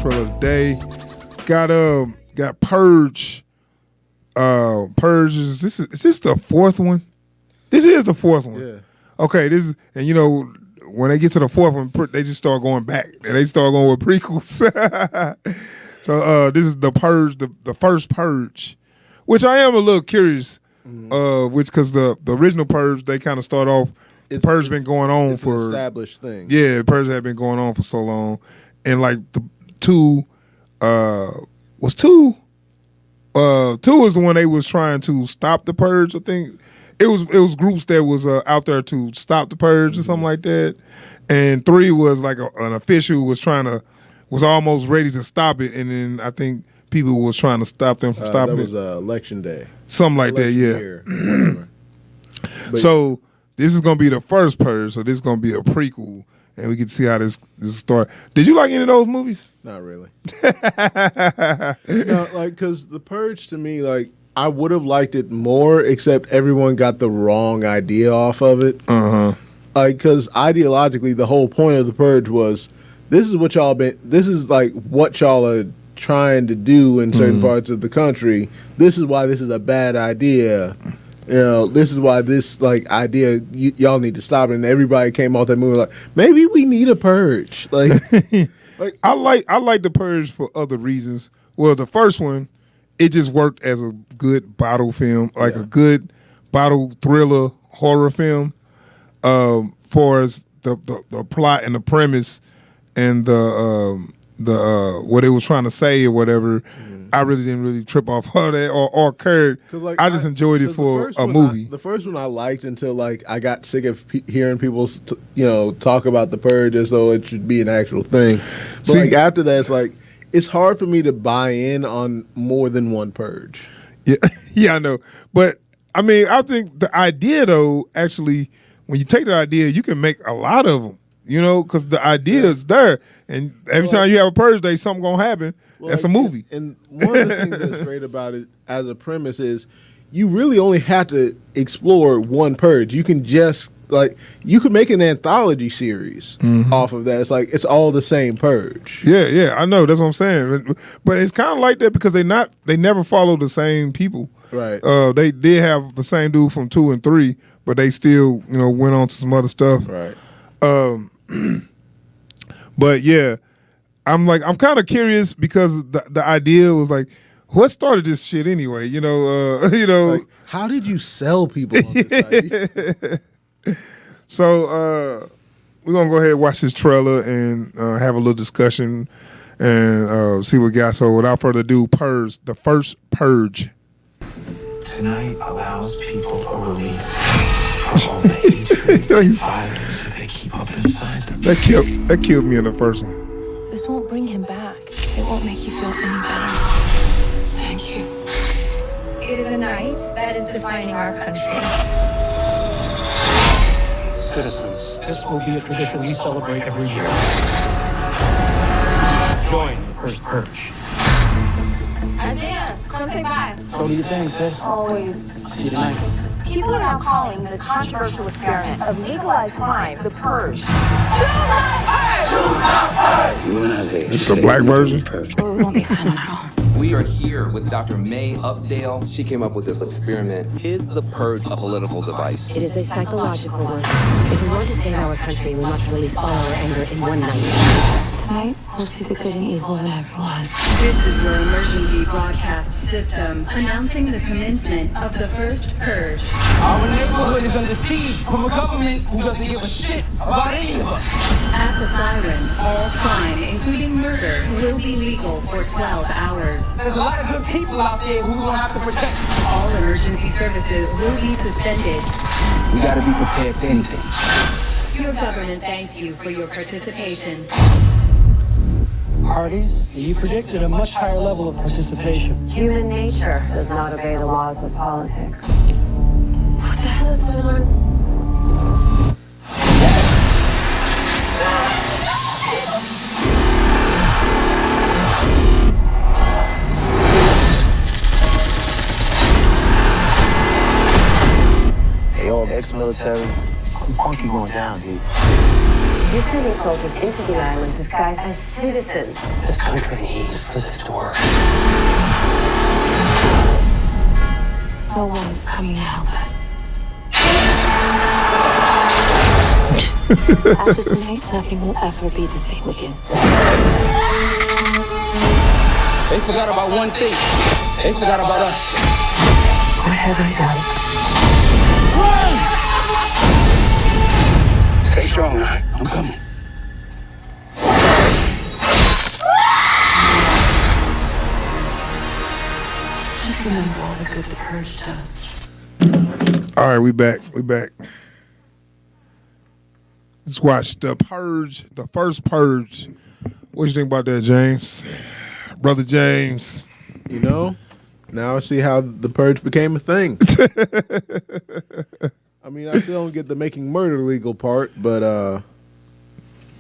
trailer today. Got Purge. Purge is this the fourth one? This is the fourth one. Yeah. Okay, this is, and you know, when they get to the fourth one, they just start going back and they start going with prequels. So this is the Purge, the first Purge, which I am a little curious. Which because the original Purge, they kind of start off. Purge been going on for an established thing. Yeah, Purge had been going on for so long, and like the two was two was the one they was trying to stop the Purge. I think it was groups that was out there to stop the Purge or something like that, and 3 was like an official was almost ready to stop it, and then I think people was trying to stop them from stopping it. That was election day. Something like that, yeah. Year, So this is gonna be the first Purge, so this is gonna be a prequel, and we can see how this start. Did you like any of those movies? Not really. No, like, because the Purge to me, like, I would have liked it more, except everyone got the wrong idea off of it. Like, because ideologically, the whole point of the Purge was this is what y'all are trying to do in certain parts of the country. This is why this is a bad idea. You know, this is why this idea y'all need to stop it. And everybody came out that movie like, maybe we need a purge. Like, I like the Purge for other reasons. Well, the first one, it just worked as a good bottle film, a good bottle thriller horror film. For as the plot and the premise and the what it was trying to say or whatever, I really didn't trip off all that or cared. I just enjoyed it for a movie. The first one I liked until I got sick of hearing people talk about the Purge as though it should be an actual thing. But after that, it's hard for me to buy in on more than one Purge. Yeah, I know. But I mean, I think the idea though, actually, when you take the idea, you can make a lot of them. You know, because the idea is there, and every time you have a Purge day, something gonna happen. That's a movie. And one of the things that's great about it as a premise is you really only have to explore one Purge. You can just you could make an anthology series off of that. It's it's all the same Purge. Yeah, I know. That's what I'm saying. But it's kind of like that because they never follow the same people. Right. They did have the same dude from 2 and 3, but they still went on to some other stuff. Right. But yeah, I'm kind of curious because the idea was what started this shit anyway? How did you sell people on this idea? So we're gonna go ahead and watch this trailer and have a little discussion and see what we got. So without further ado, Purge, the first Purge. Tonight allows people to release all the hatred, violence that they keep up inside them. That killed me in the first one. This won't bring him back. It won't make you feel any better. Thank you. It is a night that is defining our country. Citizens, this will be a tradition we celebrate every year. Join the First Purge. Isaiah, come say bye. Go do your thing, sis. Always. See you tonight. People are now calling this controversial experiment of legalized crime the Purge. You and Isaiah. It's the black version. Oh, we won't be fine on our own. We are here with Dr. May Updale. She came up with this experiment. Is the Purge a political device? It is a psychological one. If we want to save our country, we must release all our anger in one night. Tonight, we'll see the good and evil in everyone. This is your emergency broadcast system announcing the commencement of the First Purge. Our neighborhood is under siege from a government who doesn't give a shit about any of us. At the siren, all crime, including murder, will be legal for 12 hours. There's a lot of good people out there who we don't have to protect. All emergency services will be suspended. We gotta be prepared for anything. Your government thanks you for your participation. Parties, you predicted a much higher level of participation. Human nature does not obey the laws of politics. What the hell is going on? Hey, all ex-military, something funky going down, dude. You're sending soldiers into the island disguised as citizens. This country needs for this to work. No one's coming to help us. After tonight, nothing will ever be the same again. They forgot about one thing. They forgot about us. What have I done? Stay strong, man. I'm coming. Just remember all the good the Purge does. All right, we back. Let's watch The Purge, the first Purge. What you think about that, James? Brother James. You know, now I see how the Purge became a thing. I mean, I still don't get the making murder legal part, but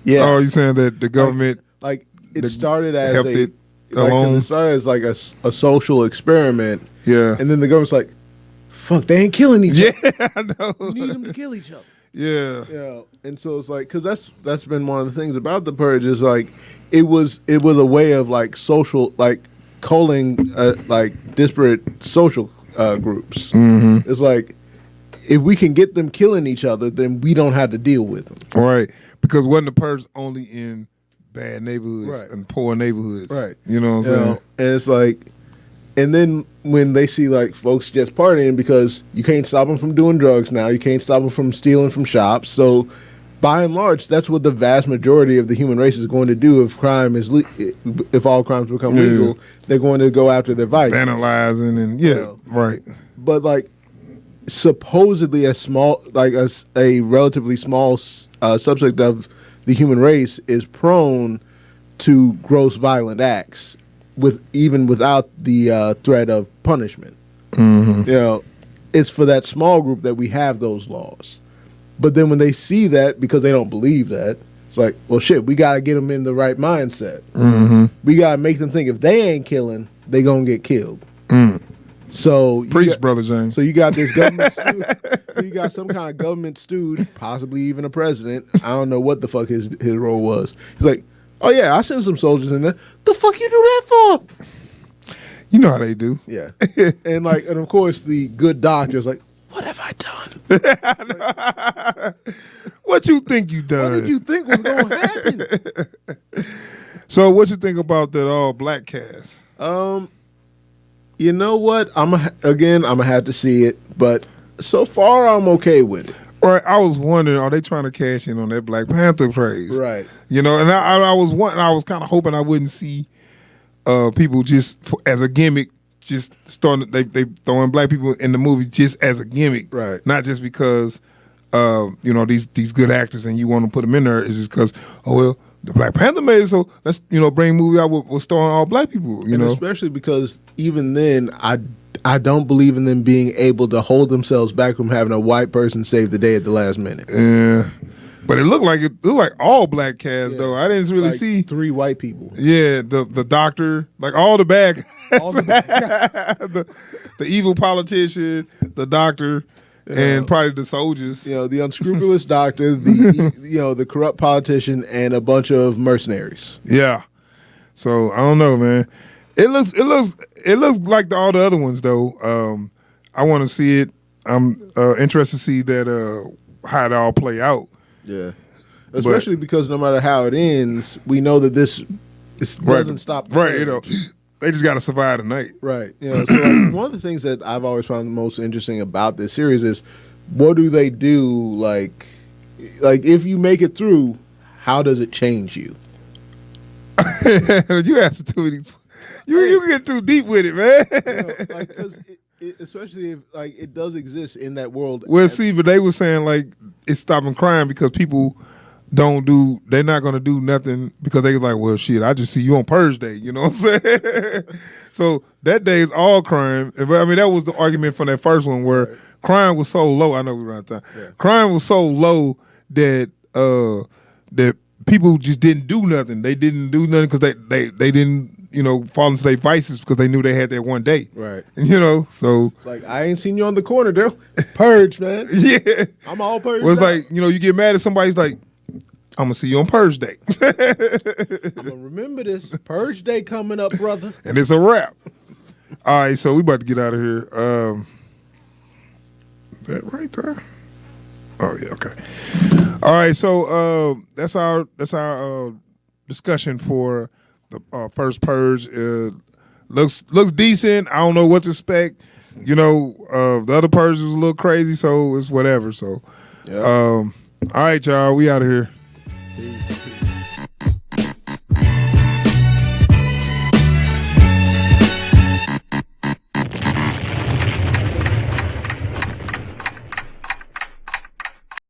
yeah. Oh, you saying that the government like it started as helped a it like, 'cause alone? it started as like a social experiment. Yeah. And then the government's like, fuck, they ain't killing each other. Yeah, I know. We need them to kill each other. Yeah. Yeah, and so it's like, because that's been one of the things about the Purge is like it was a way of like social, like culling like disparate social groups. Mm-hmm. It's like if we can get them killing each other, then we don't have to deal with them. Right, because wasn't the Purge only in bad neighborhoods Right. and poor neighborhoods? Right. You know what I'm saying? And it's like, and then when they see like folks just partying because you can't stop them from doing drugs now, you can't stop them from stealing from shops. So, by and large, that's what the vast majority of the human race is going to do if crime is if all crimes become legal. They're going to go after their vices, Vandalizing and right. But like, supposedly a small, like a relatively small subset of the human race is prone to gross violent acts. Even without the threat of punishment. Mm-hmm. You know, it's for that small group that we have those laws. But then when they see that, because they don't believe that, it's like, well, shit, we got to get them in the right mindset. Mm-hmm. We got to make them think if they ain't killing, they going to get killed. Mm. So Preach, Brother James. So you got this government steward, so you got some kind of government steward, possibly even a president. I don't know what the fuck his role was. He's like, oh yeah, I sent some soldiers in there. The fuck you do that for? You know how they do. Yeah. and of course the good doctor's like, what have I done? What you think you done? What did you think was going to happen? So what you think about that all black cast? You know what? I'm gonna have to see it, but so far I'm okay with it. Right, I was wondering, are they trying to cash in on that Black Panther craze? Right. You know, and I was kind of hoping I wouldn't see people just as a gimmick, just starting they throwing black people in the movie just as a gimmick, right? Not just because you know these good actors and you want to put them in there. It's just because the Black Panther made it, so let's bring a movie out with starring all black people. You know, especially because even then I don't believe in them being able to hold themselves back from having a white person save the day at the last minute. Yeah, but it looked like all black cast though. I didn't really see 3 white people. Yeah, the doctor, like all the bad guys. All the bad guys. the evil politician, the doctor, and probably the soldiers. The unscrupulous doctor, the corrupt politician, and a bunch of mercenaries. Yeah. So I don't know, man. It looks like all the other ones though. I want to see it. I'm interested to see that how it all play out. Yeah, especially because no matter how it ends, we know that this doesn't stop. Right, they just got to survive the night. Right. So like, one of the things that I've always found most interesting about this series is what do they do? Like if you make it through, how does it change you? You asked too many. You get too deep with it, man. Because especially if it does exist in that world. Well, see, but they were saying it's stopping crime because people they're not going to do nothing because they like, well, shit, I just see you on Purge Day. You know what I'm saying? So that day is all crime. I mean, that was the argument from that first one where crime was so low. I know we were out of time. Yeah. Crime was so low that that people just didn't do nothing. They didn't do nothing because they didn't fall into their vices because they knew they had that one day. Right. So I ain't seen you on the corner, Daryl. Purge, man. Yeah. I'm all purged. Well, it's like, you get mad at somebody's like, I'm gonna see you on Purge Day. I'm gonna remember this. Purge Day coming up, brother. And it's a wrap. All right, so we about to get out of here. That right there. Oh yeah, okay. All right, so that's our discussion for the First Purge. Looks decent. I don't know what to expect. You know, the other Purge was a little crazy, so it's whatever. So, yeah. all right, y'all, we out of here. Peace.